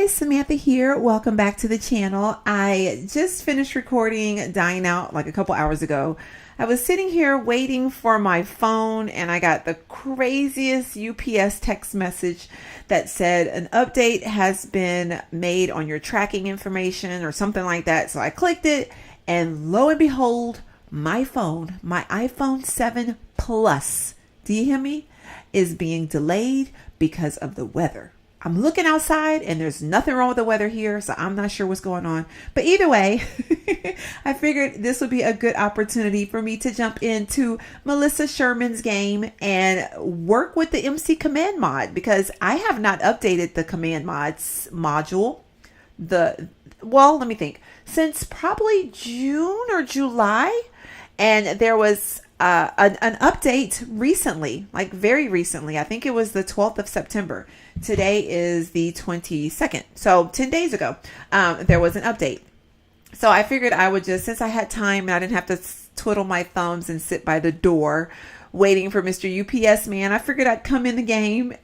guys, Samantha here. Welcome back to the channel. I just finished recording Dying Out like a couple hours ago. I was sitting here waiting for my phone and I got the craziest UPS text message that said an update has been made on your tracking information or something like that. So I clicked it and lo and behold, my phone, my iPhone 7 Plus, do you hear me, is being delayed because of the weather. I'm looking outside and there's nothing wrong with the weather here, so I'm not sure what's going on. But either way, I figured this would be a good opportunity for me to jump into Melissa Sherman's game and work with the MC command mod, because I have not updated the command mods module. Let me think, since probably June or July. And there was an update recently, like very recently. I think it was the 12th of September. Today is the 22nd. So 10 days ago, there was an update. So I figured I would just, since I had time and I didn't have to twiddle my thumbs and sit by the door waiting for Mr. UPS man, I figured I'd come in the game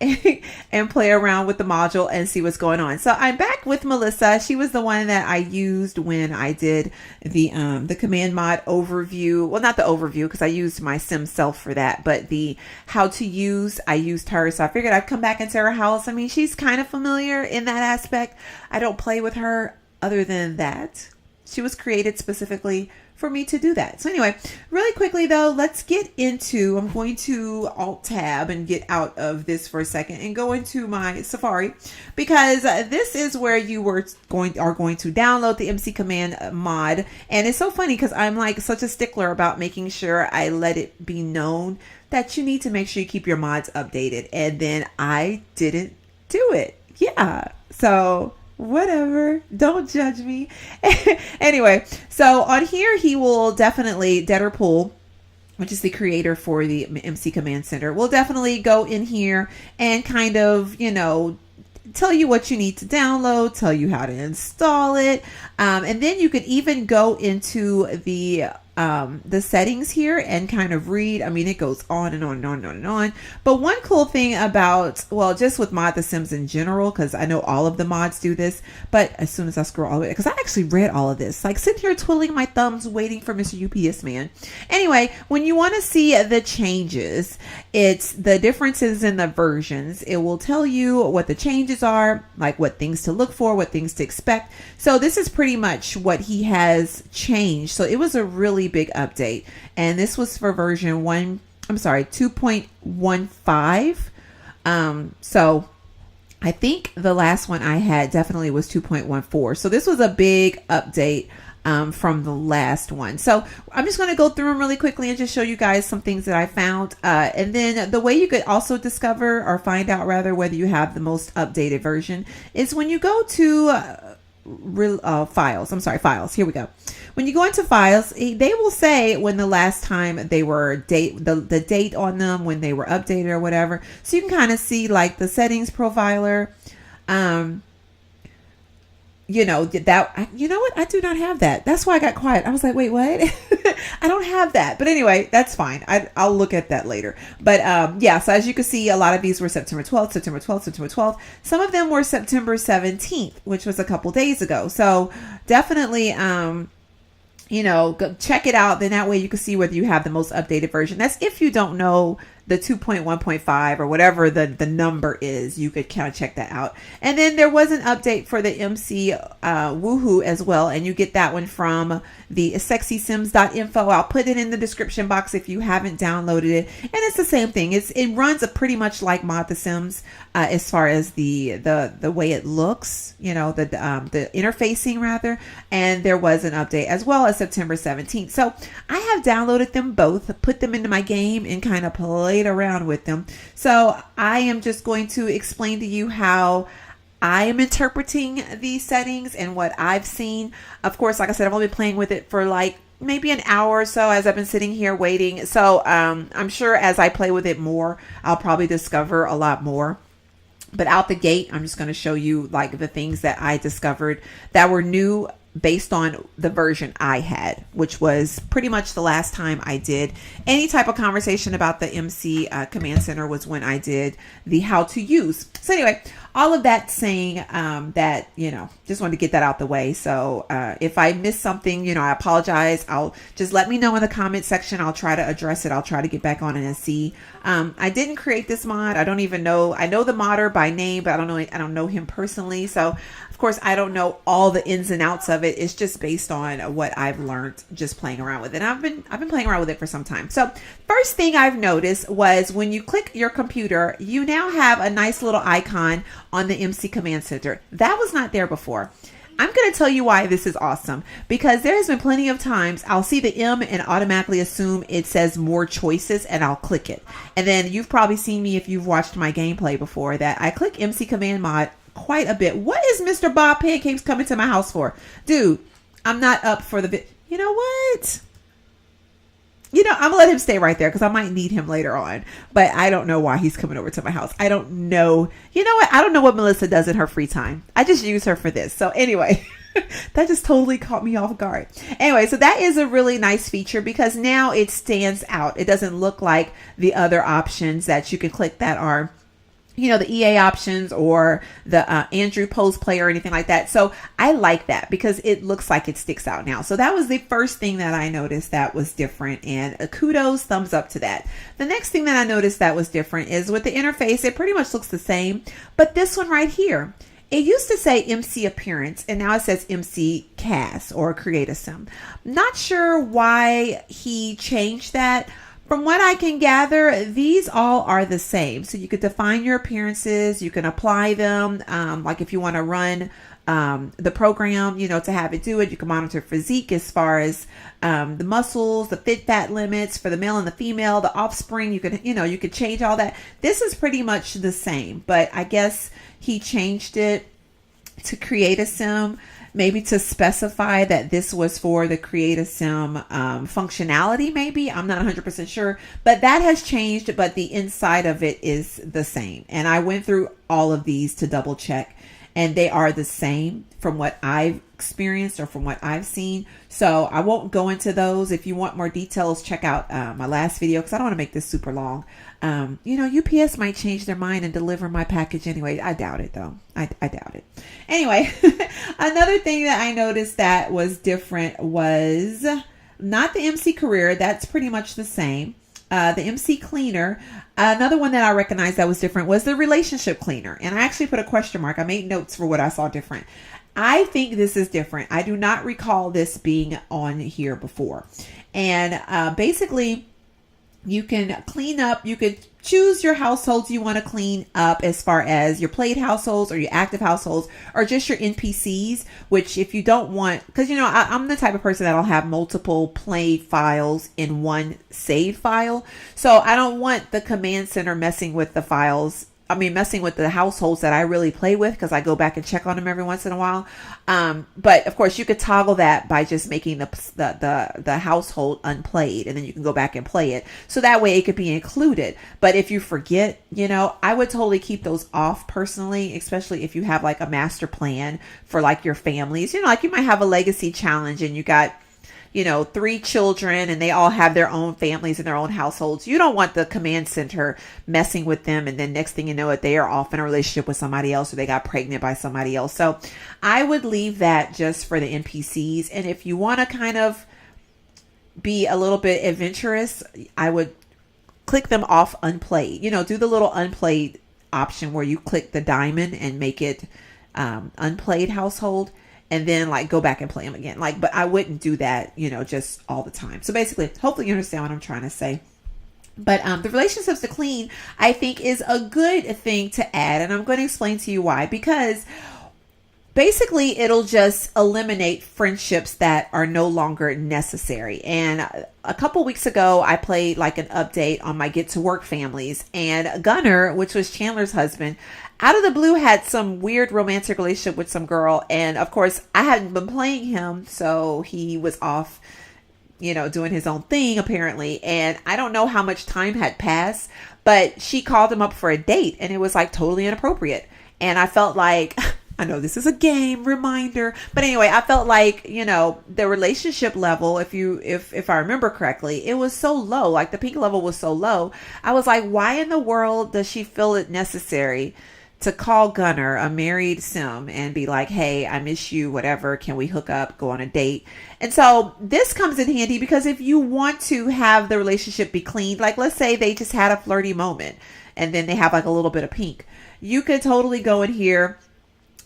and play around with the module and see what's going on. So I'm back with Melissa. She was the one that I used when I did the command mod overview. Well, not the overview, because I used my sim self for that, but the how to use, I used her. So I figured I'd come back into her house. I mean, she's kind of familiar in that aspect. I don't play with her other than that. She was created specifically for me to do that. So anyway, really quickly though, let's get into, I'm going to Alt Tab and get out of this for a second and go into my Safari, because this is where you are going to download the MC Command mod. And it's so funny because I'm like such a stickler about making sure I let it be known that you need to make sure you keep your mods updated. And then I didn't do it. Yeah. So whatever, don't judge me. Anyway, so on here he will definitely, Deadpool, which is the creator for the MC Command Center, will definitely go in here and kind of, you know, tell you what you need to download, tell you how to install it, and then you could even go into the settings here and kind of read. I mean, it goes on and on and on and on and on. But one cool thing about, well, just with Mod the Sims in general, because I know all of the mods do this, but as soon as I scroll all the way, because I actually read all of this, like sitting here twiddling my thumbs waiting for Mr. UPS man. Anyway, when you want to see the changes, it's the differences in the versions. It will tell you what the changes are, like what things to look for, what things to expect. So this is pretty much what he has changed. So it was a really big update, and this was for version 2.15. So I think the last one I had definitely was 2.14. So this was a big update from the last one. So I'm just going to go through them really quickly and just show you guys some things that I found. And then the way you could also discover, or find out rather, whether you have the most updated version is when you go to files. Here we go. When you go into files, they will say when the last time they were the date on them, when they were updated or whatever. So you can kind of see like the settings profiler. You know that. You know what? I do not have that. That's why I got quiet. I was like, wait, what? I don't have that. But anyway, that's fine. I'll look at that later. But yeah. So as you can see, a lot of these were September 12th, September 12th, September 12th. Some of them were September 17th, which was a couple days ago. So definitely, you know, go check it out. Then that way you can see whether you have the most updated version. That's if you don't know the 2.1.5 or whatever the number is, you could kind of check that out. And then there was an update for the MC Woohoo as well, and you get that one from the sexysims.info. I'll put it in the description box if you haven't downloaded it. And it's the same thing. It runs pretty much like Mod the Sims as far as the way it looks, you know, the interfacing rather. And there was an update as well as September 17th. So I have downloaded them both, put them into my game, and kind of played around with them. So I am just going to explain to you how I am interpreting these settings and what I've seen. Of course, like I said, I've only been playing with it for like maybe an hour or so as I've been sitting here waiting. So I'm sure as I play with it more, I'll probably discover a lot more. But out the gate, I'm just going to show you like the things that I discovered that were new based on the version I had, which was pretty much the last time I did any type of conversation about the MC Command Center was when I did the how to use. So anyway, all of that saying that, just wanted to get that out the way. So if I missed something, I apologize. I'll just let me know in the comment section. I'll try to address it. I'll try to get back on it and see. I didn't create this mod. I don't even know. I know the modder by name, but I don't know him personally. So of course, I don't know all the ins and outs of it. It's just based on what I've learned just playing around with it. And I've been playing around with it for some time. So first thing I've noticed was when you click your computer, you now have a nice little icon on the MC Command Center. That was not there before. I'm going to tell you why this is awesome, because there has been plenty of times I'll see the M and automatically assume it says more choices, and I'll click it. And then you've probably seen me, if you've watched my gameplay before, that I click MC Command Mod quite a bit. What is Mr. Bob Pancakes coming to my house for? Dude, I'm not up for the You know what? I'm gonna let him stay right there because I might need him later on, but I don't know why he's coming over to my house. I don't know. You know what? I don't know what Melissa does in her free time. I just use her for this. So anyway, that just totally caught me off guard. Anyway, so that is a really nice feature because now it stands out. It doesn't look like the other options that you can click that are the EA options or the Andrew Post Play or anything like that. So I like that because it looks like it sticks out now. So that was the first thing that I noticed that was different, and kudos, thumbs up to that. The next thing that I noticed that was different is with the interface, it pretty much looks the same, but this one right here, it used to say MC Appearance, and now it says MC Cast or Create a Sim. Not sure why he changed that. From what I can gather, these all are the same. So you could define your appearances, you can apply them, like if you want to run the program, to have it do it. You can monitor physique as far as the muscles, the fit fat limits for the male and the female, the offspring. You could, you could change all that. This is pretty much the same, but I guess he changed it to Create a Sim, maybe to specify that this was for the Create a Sim functionality, maybe. I'm not 100% sure, but that has changed, but the inside of it is the same. And I went through all of these to double check, and they are the same from what I've experienced or from what I've seen. So I won't go into those. If you want more details, check out my last video because I don't want to make this super long. UPS might change their mind and deliver my package anyway. I doubt it though. I doubt it. Anyway, another thing that I noticed that was different was not the MC Career. That's pretty much the same. The MC Cleaner. Another one that I recognized that was different was the Relationship Cleaner. And I actually put a question mark. I made notes for what I saw different. I think this is different. I do not recall this being on here before. And basically, you can clean up. You could choose your households you want to clean up as far as your played households or your active households or just your NPCs, which if you don't want, because I'm the type of person that'll have multiple play files in one save file. So I don't want the command center messing with the files. Messing with the households that I really play with because I go back and check on them every once in a while. But of course you could toggle that by just making the household unplayed, and then you can go back and play it. So that way it could be included. But if you forget, I would totally keep those off personally, especially if you have like a master plan for like your families. Like you might have a legacy challenge and you got 3 children and they all have their own families and their own households. You don't want the command center messing with them. And then next thing you know it, they are off in a relationship with somebody else or they got pregnant by somebody else. So I would leave that just for the NPCs. And if you want to kind of be a little bit adventurous, I would click them off unplayed. Do the little unplayed option where you click the diamond and make it unplayed household. And then like go back and play them again. But I wouldn't do that, just all the time. So basically, hopefully you understand what I'm trying to say. But the relationships to clean, I think is a good thing to add. And I'm going to explain to you why. Because basically it'll just eliminate friendships that are no longer necessary. And a couple weeks ago, I played like an update on my Get to Work families. And Gunner, which was Chandler's husband, out of the blue had some weird romantic relationship with some girl. And of course, I hadn't been playing him. So he was off, doing his own thing apparently. And I don't know how much time had passed, but she called him up for a date and it was like totally inappropriate. And I felt like, I know this is a game reminder, but anyway, I felt like, the relationship level, if I remember correctly, it was so low, like the pink level was so low. I was like, why in the world does she feel it necessary to call Gunner, a married sim, and be like, hey, I miss you, whatever. Can we hook up, go on a date? And so this comes in handy because if you want to have the relationship be clean, like let's say they just had a flirty moment and then they have like a little bit of pink, you could totally go in here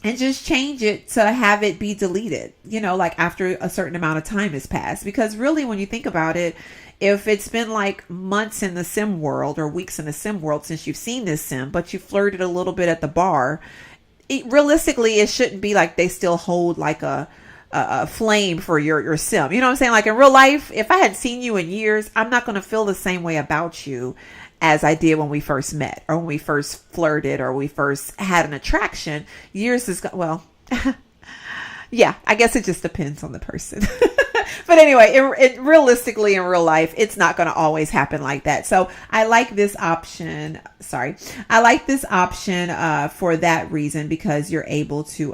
and just change it to have it be deleted, like after a certain amount of time has passed. Because really, when you think about it, if it's been like months in the sim world or weeks in the sim world since you've seen this sim, but you flirted a little bit at the bar, realistically, it shouldn't be like they still hold like a flame for your sim. You know what I'm saying? Like in real life, if I hadn't seen you in years, I'm not going to feel the same way about you as I did when we first met or when we first flirted or we first had an attraction. Years is, well, yeah, I guess it just depends on the person. But anyway, it realistically in real life, it's not going to always happen like that. So I like this option. I like this option for that reason, because you're able to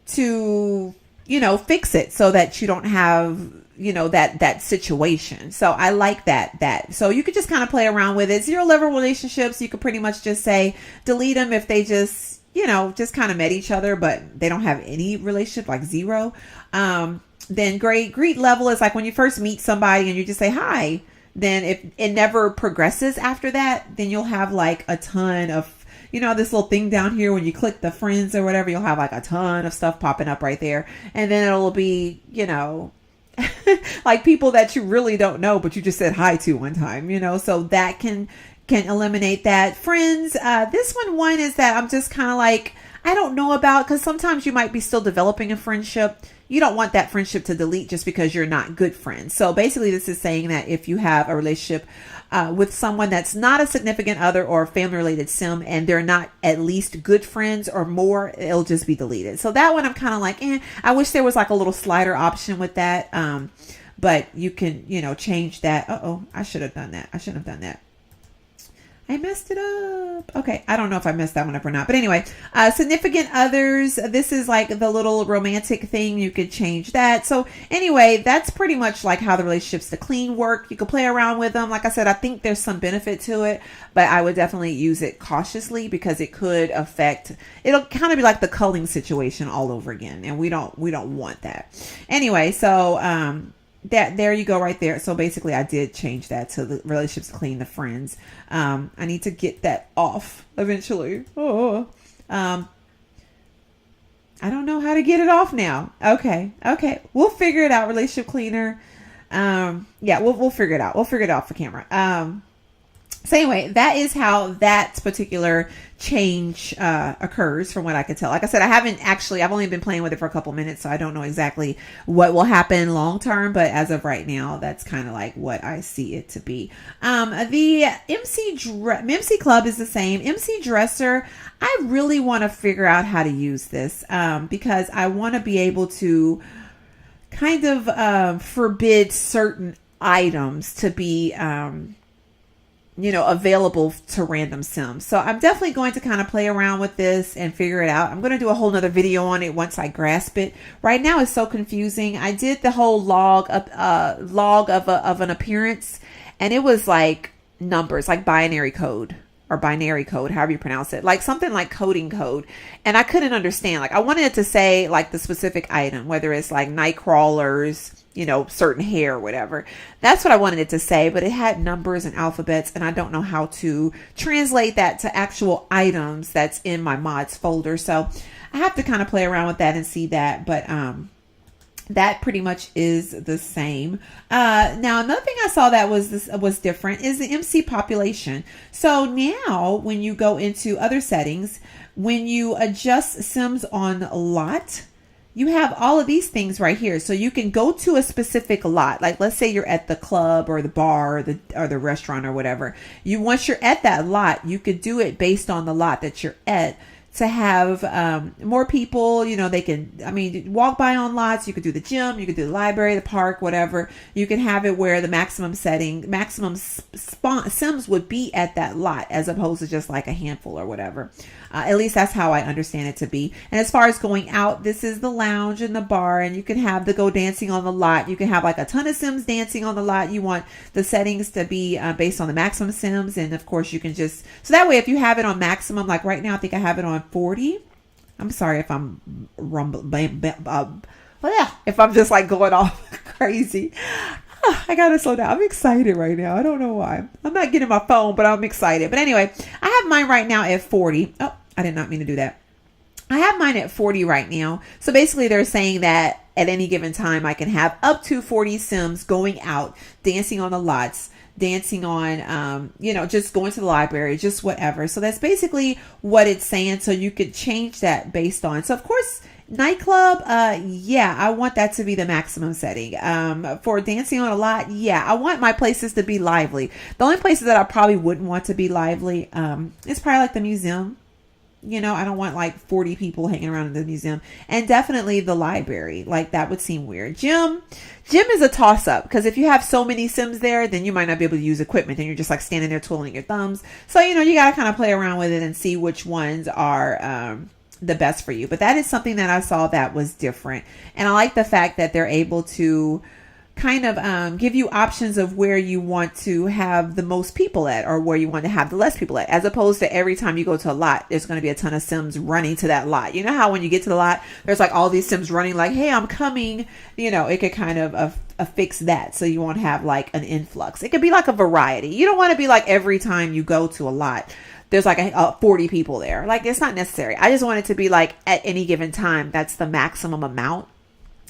fix it so that you don't have, that situation. So I like that. So you could just kind of play around with it. 0-level relationships, you could pretty much just say delete them if they just kind of met each other, but they don't have any relationship, like 0. Then greet level is like when you first meet somebody and you just say hi. Then if it never progresses after that, then you'll have like a ton of, this little thing down here when you click the friends or whatever, you'll have like a ton of stuff popping up right there. And then it'll be, like people that you really don't know, but you just said hi to one time, so that can eliminate that. Friends, this one is that I'm just kind of like, I don't know about, because sometimes you might be still developing a friendship. You don't want that friendship to delete just because you're not good friends. So basically this is saying that if you have a relationship with someone that's not a significant other or family related sim, and they're not at least good friends or more, it'll just be deleted. So that one I'm kind of like, I wish there was like a little slider option with that. But you can, change that. I should have done that. I shouldn't have done that. I messed it up. Okay. I don't know if I messed that one up or not. But anyway, significant others. This is like the little romantic thing. You could change that. So anyway, that's pretty much like how the relationships to clean work. You could play around with them. Like I said, I think there's some benefit to it, but I would definitely use it cautiously because it could affect, it'll kind of be like the culling situation all over again. And we don't want that. Anyway, so, there you go right there. So basically I did change that to the relationships clean, the friends. I need to get that off eventually. I don't know how to get it off now. Okay. We'll figure it out. Relationship cleaner. Yeah, we'll figure it out. We'll figure it out for camera. So anyway, that is how that particular change occurs from what I could tell. Like I said, I've only been playing with it for a couple minutes, so I don't know exactly what will happen long term, but as of right now, that's kind of like what I see it to be. The MC Club is the same. MC Dresser, I really want to figure out how to use this because I want to be able to kind of forbid certain items to be available to random sims. So I'm definitely going to kind of play around with this and figure it out. I'm going to do a whole nother video on it once I grasp it. Right now it's so confusing. I did the whole log of an appearance, and it was like numbers, like binary code, however you pronounce it, like something like coding code. And I couldn't understand. Like I wanted it to say like the specific item, whether it's like night crawlers, certain hair or whatever. That's what I wanted it to say, but it had numbers and alphabets, and I don't know how to translate that to actual items that's in my mods folder. So I have to kind of play around with that and see that. But that pretty much is the same. Now, another thing I saw that was different is the MC population. So now when you go into other settings, when you adjust Sims on lot, you have all of these things right here. So you can go to a specific lot. Like let's say you're at the club or the bar or the restaurant or whatever. Once you're at that lot, you could do it based on the lot that you're at to have more people. They can, walk by on lots. You could do the gym, you could do the library, the park, whatever. You can have it where the maximum Sims would be at that lot, as opposed to just like a handful or whatever. At least that's how I understand it to be. And as far as going out, this is the lounge and the bar, and you can have the go dancing on the lot. You can have like a ton of Sims dancing on the lot. You want the settings to be based on the maximum Sims. And of course you can so that way, if you have it on maximum, like right now, I think I have it on 40. I'm sorry if I'm if I'm just like going off crazy. I gotta slow down. I'm excited right now. I don't know why. I'm not getting my phone, but I'm excited. But anyway, I have mine right now at 40. Oh, I did not mean to do that. I have mine at 40 right now. So basically they're saying that at any given time, I can have up to 40 Sims going out, dancing on the lots, dancing on, just going to the library, just whatever. So that's basically what it's saying. So you could change that based on. So of course, nightclub, I want that to be the maximum setting. For dancing on a lot, I want my places to be lively. The only places that I probably wouldn't want to be lively, is probably like the museum. I don't want like 40 people hanging around in the museum, and definitely the library. Like that would seem weird. Gym is a toss up, because if you have so many Sims there, then you might not be able to use equipment, and you're just like standing there twiddling your thumbs. So, you got to kind of play around with it and see which ones are, the best for you. But that is something that I saw that was different. And I like the fact that they're able to kind of give you options of where you want to have the most people at, or where you want to have the less people at, as opposed to every time you go to a lot, there's going to be a ton of Sims running to that lot. You know how when you get to the lot, there's like all these Sims running like, hey, I'm coming. It could kind of affix that, so you won't have like an influx. It could be like a variety. You don't want to be like every time you go to a lot, there's like 40 people there. Like, it's not necessary. I just want it to be like at any given time, that's the maximum amount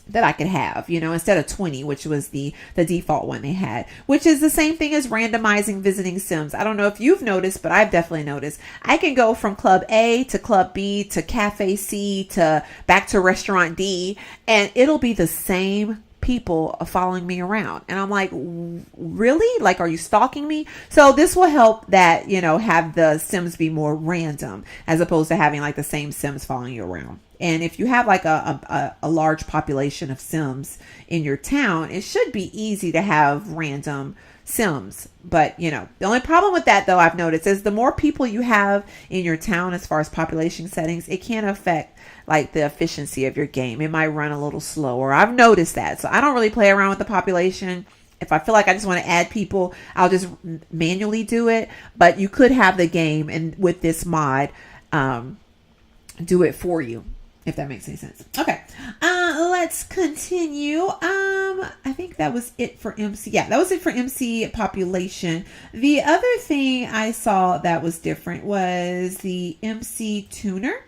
that I could have, instead of 20, which was the default one they had, which is the same thing as randomizing visiting Sims. I don't know if you've noticed, but I've definitely noticed. I can go from Club A to Club B to Cafe C to back to Restaurant D, and it'll be the same people following me around. And I'm like, really? Like, are you stalking me? So this will help that, have the Sims be more random, as opposed to having like the same Sims following you around. And if you have like a large population of Sims in your town, it should be easy to have random Sims. But, the only problem with that, though, I've noticed, is the more people you have in your town as far as population settings, it can affect like the efficiency of your game. It might run a little slower. I've noticed that. So I don't really play around with the population. If I feel like I just want to add people, I'll just manually do it. But you could have the game, and with this mod, do it for you, if that makes any sense. Okay, let's continue. I think that was it for MC. Yeah, that was it for MC population. The other thing I saw that was different was the MC tuner.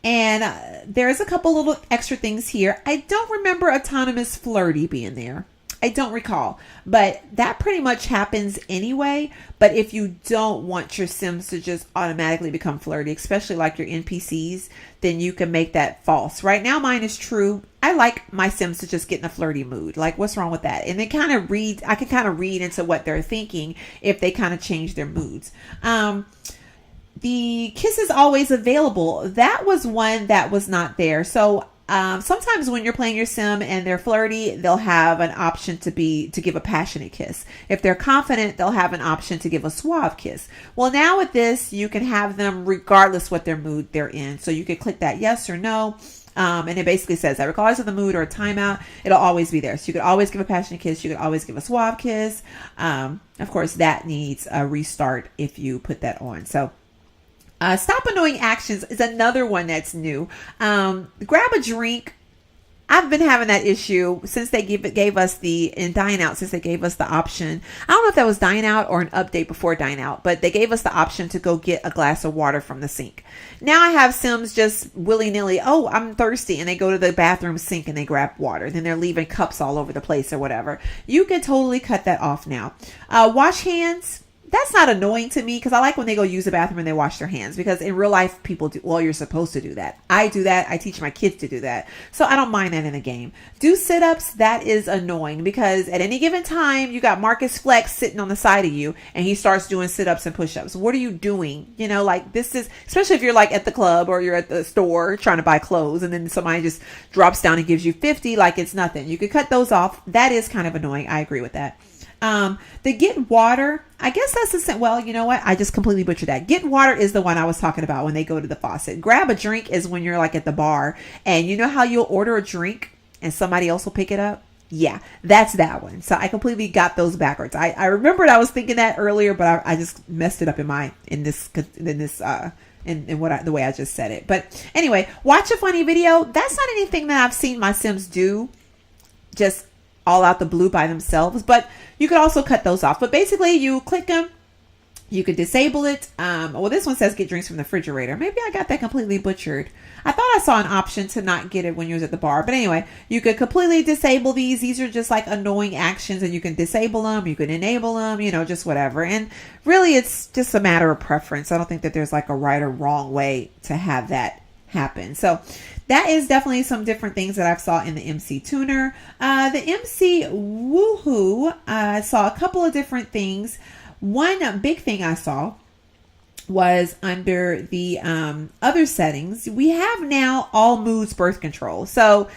And there's a couple little extra things here. I don't remember autonomous flirty being there. I don't recall, but that pretty much happens anyway. But if you don't want your Sims to just automatically become flirty, especially like your NPCs, then you can make that false. Right now, mine is true. I like my Sims to just get in a flirty mood. Like, what's wrong with that? And then I can kind of read into what they're thinking if they kind of change their moods. The kiss is always available. That was one that was not there. So sometimes when you're playing your Sim and they're flirty, they'll have an option to give a passionate kiss. If they're confident, they'll have an option to give a suave kiss. Well, now with this, you can have them regardless what their mood they're in. So you could click that yes or no. And it basically says that regardless of the mood or a timeout, it'll always be there. So you could always give a passionate kiss. You could always give a suave kiss. Of course, that needs a restart if you put that on. So stop annoying actions is another one that's new. Grab a drink. I've been having that issue since they gave us in Dine Out, since they gave us the option. I don't know if that was Dine Out or an update before Dine Out, but they gave us the option to go get a glass of water from the sink. Now I have Sims just willy-nilly, oh, I'm thirsty, and they go to the bathroom sink and they grab water. Then they're leaving cups all over the place or whatever. You can totally cut that off now. Wash hands. that's not annoying to me because I like when they go use the bathroom and they wash their hands, because in real life people do, well, you're supposed to do that. I do that. I teach my kids to do that. So I don't mind that in the game. Do sit-ups, that is annoying because at any given time you got Marcus Flex sitting on the side of you and he starts doing sit-ups and push-ups. What are you doing? You know, like this is, especially if you're like at the club or you're at the store trying to buy clothes and then somebody just drops down and gives you 50 like it's nothing. You could cut those off. That is kind of annoying. I agree with that. The get water, I guess that's the same. Well, you know what? I just completely butchered that. Get water is the one I was talking about when they go to the faucet. Grab a drink is when you're like at the bar and you know how you'll order a drink and somebody else will pick it up? Yeah, that's that one. So I completely got those backwards. I remembered I was thinking that earlier, but I just messed it up in the way I just said it. But anyway, watch a funny video. That's not anything that I've seen my Sims do just all out the blue by themselves, but you could also cut those off. But basically you click them, you could disable it. Well, this one says get drinks from the refrigerator. Maybe I got that completely butchered. I thought I saw an option to not get it when you was at the bar. But anyway, you could completely disable these. These are just like annoying actions and you can disable them. You can enable them, you know, just whatever. And really it's just a matter of preference. I don't think that there's like a right or wrong way to have that happen. So that is definitely some different things that I've saw in the MC Tuner. The MC Woohoo, I saw a couple of different things. One big thing I saw was under the other settings. We have now all moods birth control. So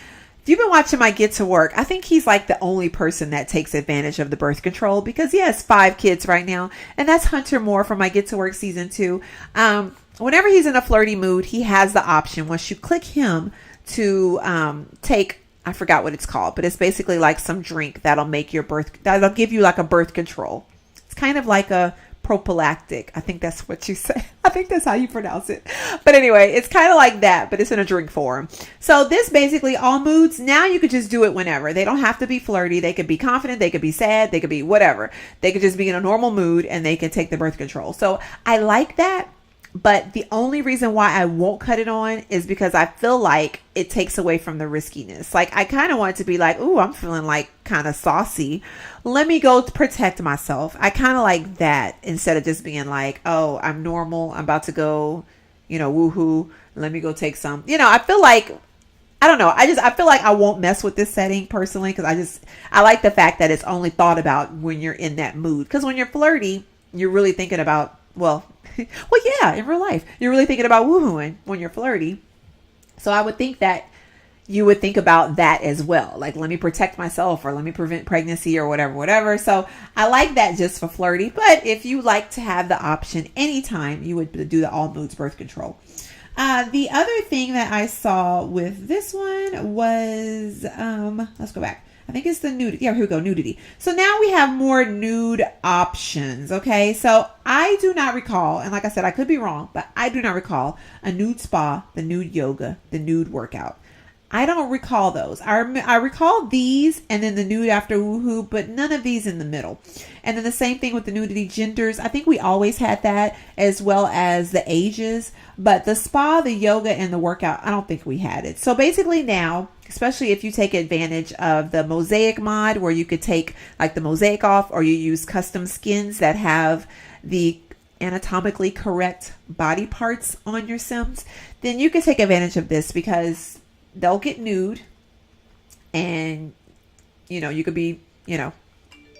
if you've been watching my Get to Work, I think he's like the only person that takes advantage of the birth control because he has 5 kids right now. And that's Hunter Moore from my Get to Work season 2. Whenever he's in a flirty mood, he has the option once you click him to take, I forgot what it's called, but it's basically like some drink that'll make your that'll give you like a birth control. It's kind of like a prophylactic. I think that's what you say. I think that's how you pronounce it. But anyway, it's kind of like that, but it's in a drink form. So this basically all moods. Now you could just do it whenever. They don't have to be flirty. They could be confident. They could be sad. They could be whatever. They could just be in a normal mood and they can take the birth control. So I like that. But the only reason why I won't cut it on is because I feel like it takes away from the riskiness. Like I kind of want it to be like, ooh, I'm feeling like kind of saucy. Let me go to protect myself. I kind of like that instead of just being like, oh, I'm normal. I'm about to go, you know, woohoo. Let me go take some, you know, I feel like, I don't know. I feel like I won't mess with this setting personally because I like the fact that it's only thought about when you're in that mood. Because when you're flirty, you're really thinking about, well, yeah, in real life, you're really thinking about woohooing when you're flirty. So I would think that you would think about that as well. Like, let me protect myself or let me prevent pregnancy or whatever. So I like that just for flirty. But if you like to have the option anytime, you would do the all moods birth control. The other thing that I saw with this one was, let's go back. I think it's the nudity. Yeah, here we go, nudity. So now we have more nude options, okay? So I do not recall, and like I said, I could be wrong, but I do not recall a nude spa, the nude yoga, the nude workout. I don't recall those. I recall these and then the nude after woohoo, but none of these in the middle. And then the same thing with the nudity genders. I think we always had that as well as the ages, but the spa, the yoga, and the workout, I don't think we had it. So basically now, especially if you take advantage of the mosaic mod where you could take like the mosaic off or you use custom skins that have the anatomically correct body parts on your Sims, then you can take advantage of this because they'll get nude and, you know, you could be, you know,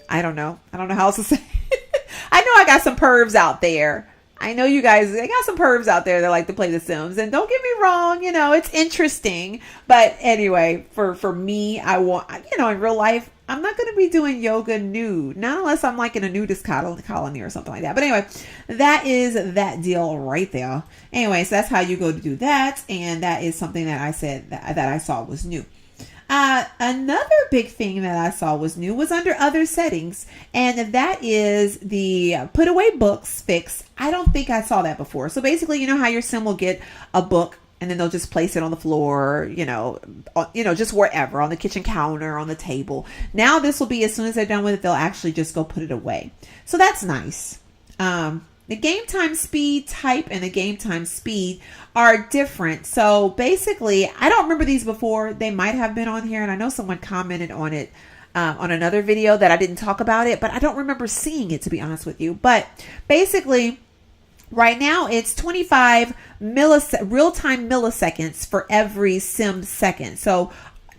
I don't know how else to say. I know I got some pervs out there. I know you guys, I got some pervs out there that like to play The Sims, and don't get me wrong, you know, it's interesting. But anyway, for me, I want, you know, in real life, I'm not going to be doing yoga nude, not unless I'm like in a nudist colony or something like that. But anyway, that is that deal right there. Anyway, so that's how you go to do that. And that is something that I said that I saw was new. Another big thing that I saw was new was under other settings, and that is the put away books fix. I don't think I saw that before. So basically, you know how your Sim will get a book and then they'll just place it on the floor, you know, just wherever, on the kitchen counter, on the table. Now this will be, as soon as they're done with it, they'll actually just go put it away. So that's nice. The game time speed type and the game time speed are different. So basically, I don't remember these before. They might have been on here, and I know someone commented on it on another video that I didn't talk about it, but I don't remember seeing it, to be honest with you. But basically, right now it's 25 real-time milliseconds for every sim second. So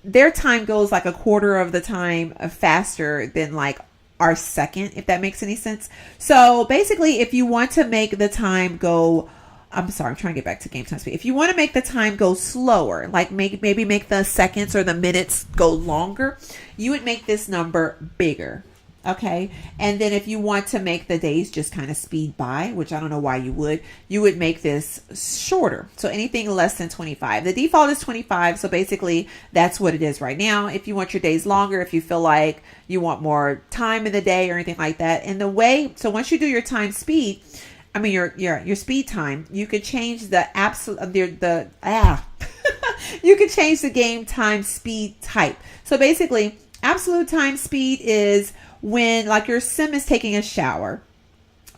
their time goes like a quarter of the time faster than like our second, if that makes any sense. So basically, if you want to make the time go, I'm sorry, I'm trying to get back to game time speed. If you want to make the time go slower, like maybe make the seconds or the minutes go longer, you would make this number bigger. Okay. And then if you want to make the days just kind of speed by, which I don't know why you would make this shorter. So anything less than 25. The default is 25. So basically that's what it is right now. If you want your days longer, if you feel like you want more time in the day or anything like that. And the way, so once you do your time speed, I mean your speed time, you could change the absolute, you could change the game time speed type. So basically absolute time speed is when like your sim is taking a shower.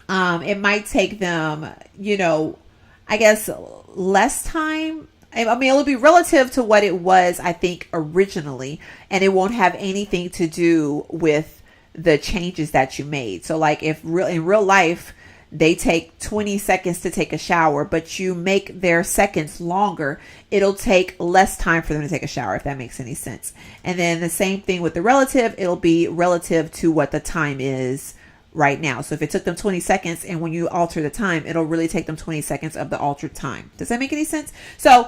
It might take them, I guess less time. I mean, it'll be relative to what it was, I think, originally, and it won't have anything to do with the changes that you made. So like if in real life, they take 20 seconds to take a shower, but you make their seconds longer, it'll take less time for them to take a shower, if that makes any sense. And then the same thing with the relative, it'll be relative to what the time is right now. So if it took them 20 seconds and when you alter the time, it'll really take them 20 seconds of the altered time. Does that make any sense? So,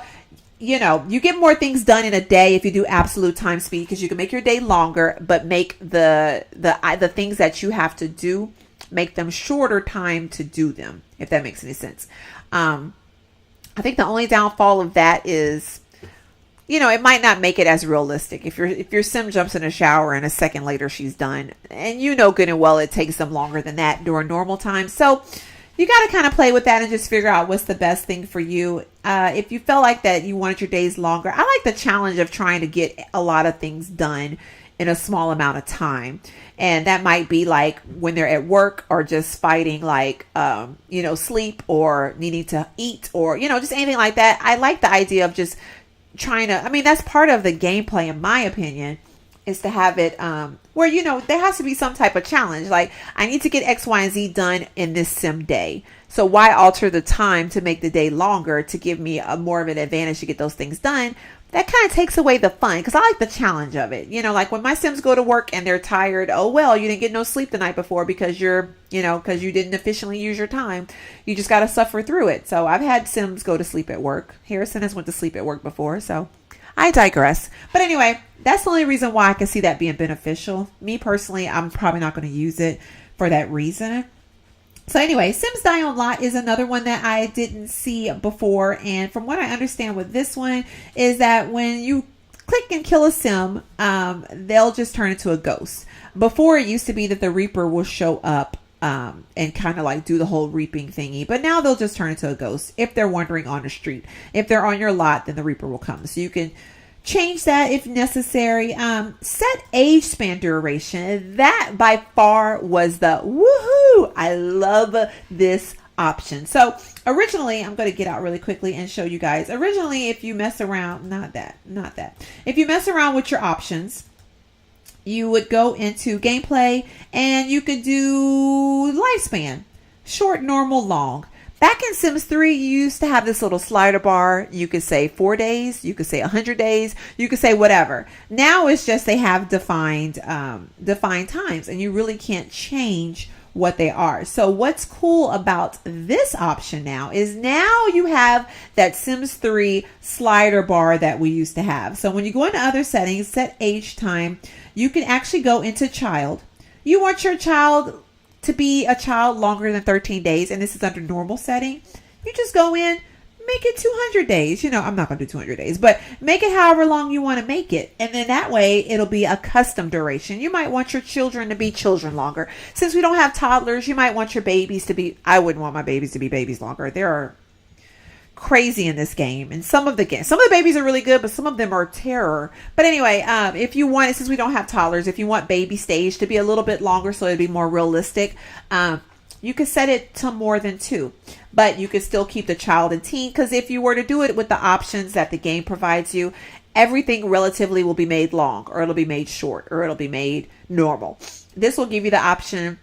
you get more things done in a day if you do absolute time speed, because you can make your day longer, but make the things that you have to do, make them shorter time to do them, if that makes any sense. I think the only downfall of that is, it might not make it as realistic. If your sim jumps in a shower and a second later she's done, and good and well it takes them longer than that during normal time. So you got to kind of play with that and just figure out what's the best thing for you. If you felt like that you wanted your days longer, I like the challenge of trying to get a lot of things done in a small amount of time. And that might be like when they're at work or just fighting like, sleep or needing to eat or, just anything like that. I like the idea of just trying to, that's part of the gameplay, in my opinion, is to have it where, there has to be some type of challenge. Like I need to get X, Y, and Z done in this sim day. So why alter the time to make the day longer to give me a more of an advantage to get those things done? That kind of takes away the fun, because I like the challenge of it. Like when my Sims go to work and they're tired, oh, well, you didn't get no sleep the night before because because you didn't efficiently use your time. You just got to suffer through it. So I've had Sims go to sleep at work. Harrison has went to sleep at work before. So I digress. But anyway, that's the only reason why I can see that being beneficial. Me personally, I'm probably not going to use it for that reason. So anyway, Sims Die on Lot is another one that I didn't see before. And from what I understand with this one is that when you click and kill a sim, they'll just turn into a ghost. Before it used to be that the Reaper will show up and kind of like do the whole reaping thingy. But now they'll just turn into a ghost if they're wandering on the street. If they're on your lot, then the Reaper will come. So you can change that if necessary. Set age span duration. That by far was the woohoo. I love this option. So originally, I'm going to get out really quickly and show you guys. Originally, if you mess around, not that. If you mess around with your options, you would go into gameplay and you could do lifespan, short, normal, long. Back in Sims 3, you used to have this little slider bar. You could say 4 days. You could say 100 days. You could say whatever. Now it's just they have defined times, and you really can't change what they are. So what's cool about this option now is now you have that Sims 3 slider bar that we used to have. So when you go into other settings, set age time, you can actually go into child. You want your child to be a child longer than 13 days, and this is under normal setting. You just go in, make it 200 days. I'm not going to do 200 days, but make it however long you want to make it. And then that way it'll be a custom duration. You might want your children to be children longer. Since we don't have toddlers, you might want your babies to be, I wouldn't want my babies to be babies longer. There are crazy in this game, and some of the babies are really good, but some of them are terror. But anyway, if you want it, since we don't have toddlers, if you want baby stage to be a little bit longer so it'd be more realistic, you could set it to more than 2, but you could still keep the child and teen, because if you were to do it with the options that the game provides you, everything relatively will be made long, or it'll be made short, or it'll be made normal. This will give you the option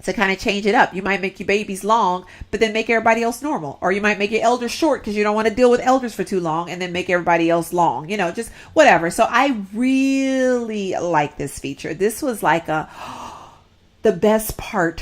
to kind of change it up. You might make your babies long, but then make everybody else normal. Or you might make your elders short because you don't want to deal with elders for too long, and then make everybody else long, you know, just whatever. So I really like this feature. This was like the best part,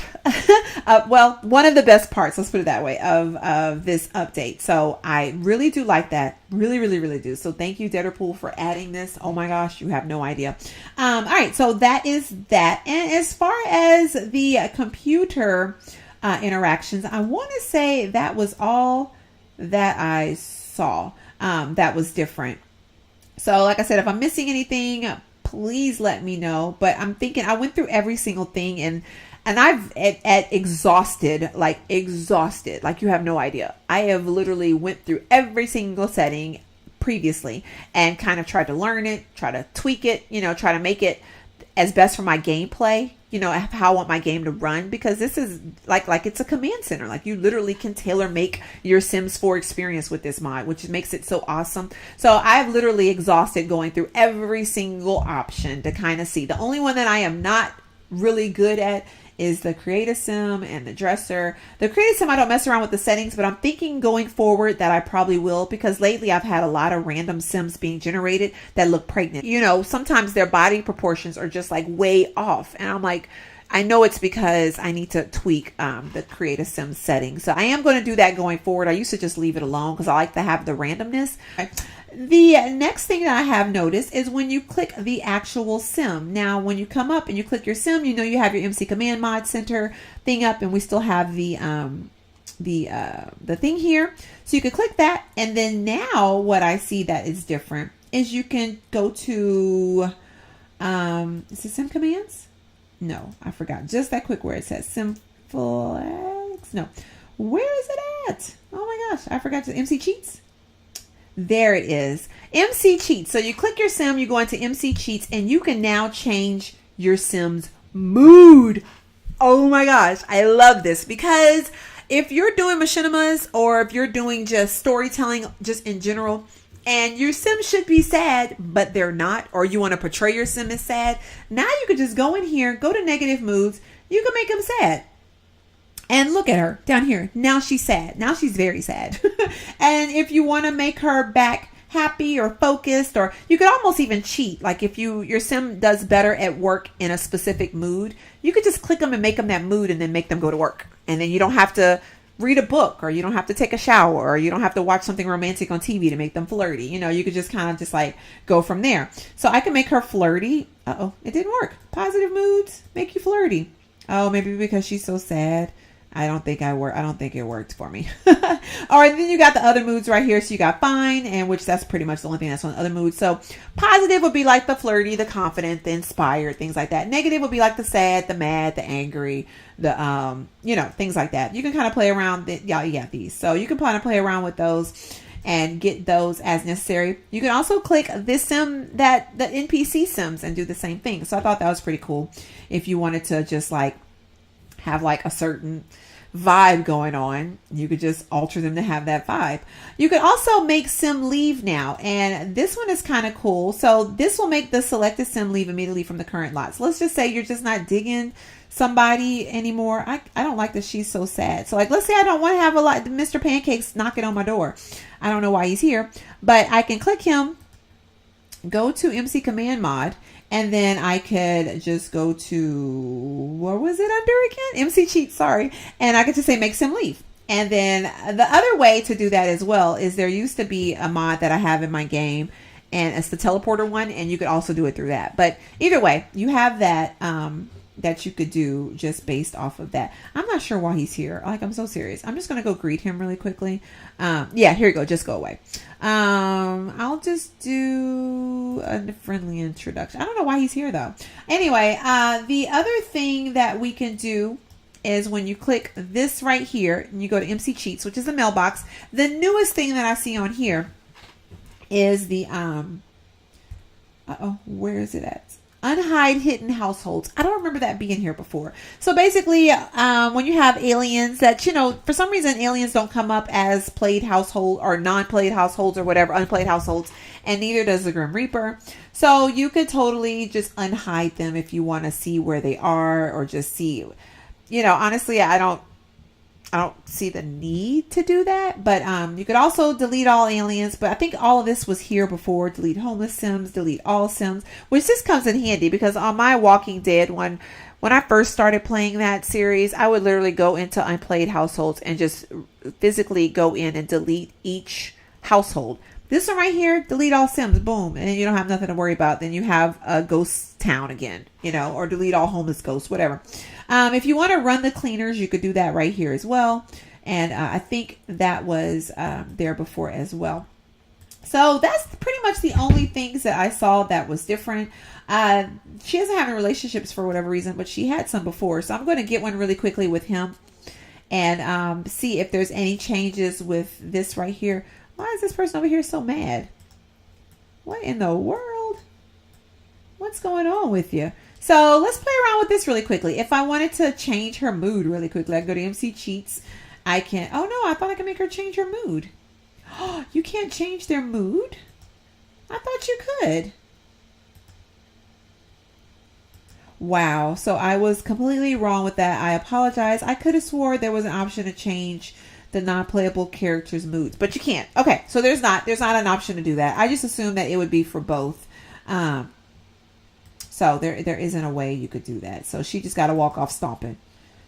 well, one of the best parts, let's put it that way, of this update. So I really do like that. Really, really, really do. So thank you, Deaderpool, for adding this. Oh my gosh, you have no idea. All right, so that is that. And as far as the computer interactions, I want to say that was all that I saw that was different. So like I said, if I'm missing anything, please let me know. But I'm thinking I went through every single thing, and I've at exhausted, like you have no idea. I have literally went through every single setting previously and kind of tried to learn it, try to tweak it, you know, try to make it as best for my gameplay, you know, how I want my game to run, because this is like it's a command center. Like you literally can tailor make your Sims 4 experience with this mod, which makes it so awesome. So I've literally exhausted going through every single option to kind of see. The only one that I am not really good at is the create sim and the dresser. The create sim, I don't mess around with the settings, but I'm thinking going forward that I probably will, because lately I've had a lot of random sims being generated that look pregnant. You know, sometimes their body proportions are just like way off, and I'm like, I know it's because I need to tweak the create a sim settings. So I am going to do that going forward. I used to just leave it alone because I like to have the randomness. The next thing that I have noticed is when you click the actual sim. Now, when you come up and you click your sim, you know you have your MC Command Mod Center thing up, and we still have the thing here. So you can click that, and then now what I see that is different is you can go to is it Sim Commands? No, I forgot. Just that quick where it says Simflex. No, where is it at? Oh my gosh, I forgot to MC Cheats. There it is. MC Cheats. So you click your sim, you go into MC Cheats, and you can now change your sim's mood. Oh my gosh, I love this, because if you're doing machinimas, or if you're doing just storytelling just in general, and your sim should be sad, but they're not, or you want to portray your sim as sad, now you can just go in here, go to negative moods, you can make them sad. And look at her down here. Now she's sad. Now she's very sad. And if you want to make her back happy or focused, or you could almost even cheat. Like if your sim does better at work in a specific mood, you could just click them and make them that mood, and then make them go to work. And then you don't have to read a book, or you don't have to take a shower, or you don't have to watch something romantic on TV to make them flirty. You know, you could just kind of just like go from there. So I can make her flirty. Uh-oh, it didn't work. Positive moods make you flirty. Oh, maybe because she's so sad. I don't think it worked for me. All right, then you got the other moods right here. So you got fine, and which that's pretty much the only thing that's on the other moods. So positive would be like the flirty, the confident, the inspired, things like that. Negative would be like the sad, the mad, the angry, the you know, things like that. You can kind of play around. These. So you can kind of play around with those and get those as necessary. You can also click this sim, that the NPC sims, and do the same thing. So I thought that was pretty cool. If you wanted to just like have like a certain vibe going on, you could just alter them to have that vibe. You could also make sim leave now, and this one is kind of cool. So this will make the selected sim leave immediately from the current lot. So let's just say you're just not digging somebody anymore. I don't like that she's so sad. So like, let's say I don't want to have a lot Mr. Pancakes knocking on my door. I don't know why he's here, but I can click him, go to MC Command Mod, and then I could just go to, what was it under again? MC Cheat, sorry. And I could just say make sim leave. And then the other way to do that as well is there used to be a mod that I have in my game, and it's the teleporter one, and you could also do it through that. But either way, you have that that you could do just based off of that. I'm not sure why he's here. Like, I'm so serious. I'm just going to go greet him really quickly. Yeah, here you go. Just go away. I'll just do a friendly introduction. I don't know why he's here though. Anyway, the other thing that we can do is when you click this right here and you go to MC Cheats, which is the mailbox, the newest thing that I see on here is the, where is it at? unhide hidden households. I don't remember that being here before. So basically, when you have aliens that, you know, for some reason aliens don't come up as played household or non-played households or whatever, unplayed households, and neither does the Grim Reaper. So you could totally just unhide them if you want to see where they are, or just see, you know, honestly, I don't see the need to do that, but you could also delete all aliens. But I think all of this was here before. Delete homeless Sims, delete all Sims, which this comes in handy because on my Walking Dead one, when I first started playing that series, I would literally go into unplayed households and just physically go in and delete each household. This one right here, delete all Sims, boom, and then you don't have nothing to worry about. Then you have a ghost town again, you know, or delete all homeless ghosts, whatever. If you want to run the cleaners, you could do that right here as well. And I think that was there before as well. So that's pretty much the only things that I saw that was different. She doesn't have any relationships for whatever reason, but she had some before. So I'm going to get one really quickly with him and see if there's any changes with this right here. Why is this person over here so mad? What in the world? What's going on with you? So let's play around with this really quickly. If I wanted to change her mood really quickly, I go to MC Cheats. I can, oh no, I thought I could make her change her mood. Oh, you can't change their mood? I thought you could. Wow, so I was completely wrong with that. I apologize. I could have swore there was an option to change the non-playable characters' moods, but you can't. Okay, so there's not an option to do that. I just assumed that it would be for both. So there isn't a way you could do that. So she just got to walk off stomping.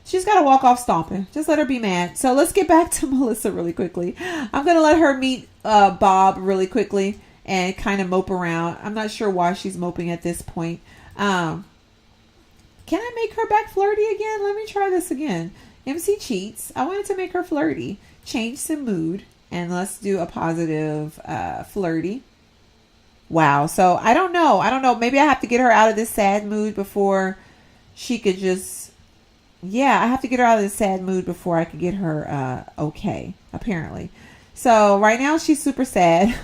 She's got to walk off stomping. Just let her be mad. So let's get back to Melissa really quickly. I'm going to let her meet Bob really quickly and kind of mope around. I'm not sure why she's moping at this point. Can I make her back flirty again? Let me try this again. MC Cheats. I wanted to make her flirty. Change some mood. And let's do a positive flirty. Wow. So I don't know. Maybe I have to get her out of this sad mood before she could just... Yeah, I have to get her out of this sad mood before I could get her okay, apparently. So right now she's super sad.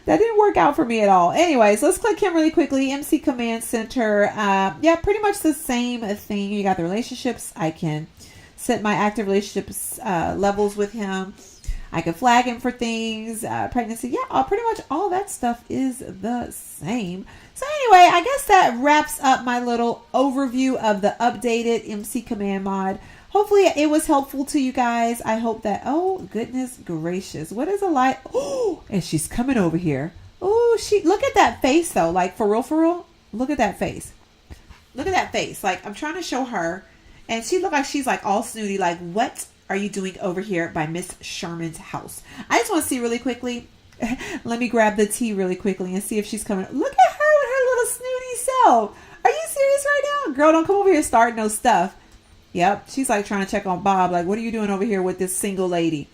That didn't work out for me at all. Anyways, let's click him really quickly. MC Command Center. Yeah, pretty much the same thing. You got the relationships. I can set my active relationships levels with him. I can flag him for things. Pregnancy. Yeah, pretty much all that stuff is the same. So anyway, I guess that wraps up my little overview of the updated MC Command mod. Hopefully it was helpful to you guys. I hope that, oh, goodness gracious. What is a light? Oh, and she's coming over here. Oh, look at that face though. Like for real. Look at that face. Look at that face. Like I'm trying to show her and she look like she's like all snooty. Like what are you doing over here by Miss Sherman's house? I just want to see really quickly. Let me grab the tea really quickly and see if she's coming. Look at her with her little snooty self. Are you serious right now? Girl, don't come over here starting no stuff. Yep, she's like trying to check on Bob. Like, what are you doing over here with this single lady?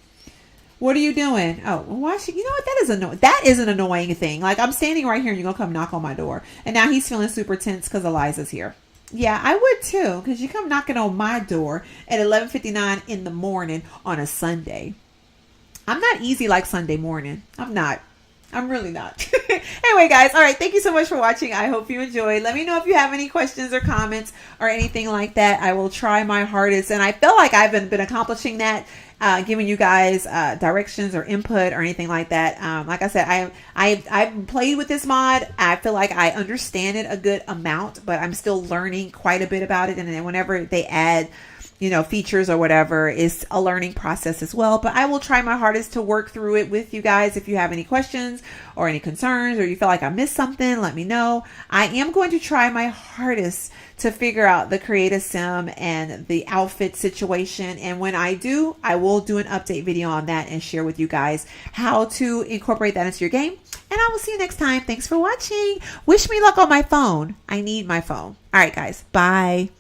What are you doing? Oh, why she? You know what? That is an annoying thing. Like, I'm standing right here and you're gonna come knock on my door. And now he's feeling super tense because Eliza's here. Yeah, I would too, because you come knocking on my door at 11:59 in the morning on a Sunday. I'm not easy like Sunday morning. I'm not. I'm really not. Anyway, guys. All right. Thank you so much for watching. I hope you enjoyed. Let me know if you have any questions or comments or anything like that. I will try my hardest. And I feel like I've been accomplishing that, giving you guys directions or input or anything like that. Like I said, I've played with this mod. I feel like I understand it a good amount, but I'm still learning quite a bit about it. And then whenever they add features or whatever, is a learning process as well. But I will try my hardest to work through it with you guys. If you have any questions or any concerns, or you feel like I missed something, let me know. I am going to try my hardest to figure out the Create a Sim and the outfit situation. And when I do, I will do an update video on that and share with you guys how to incorporate that into your game. And I will see you next time. Thanks for watching. Wish me luck on my phone. I need my phone. All right, guys. Bye.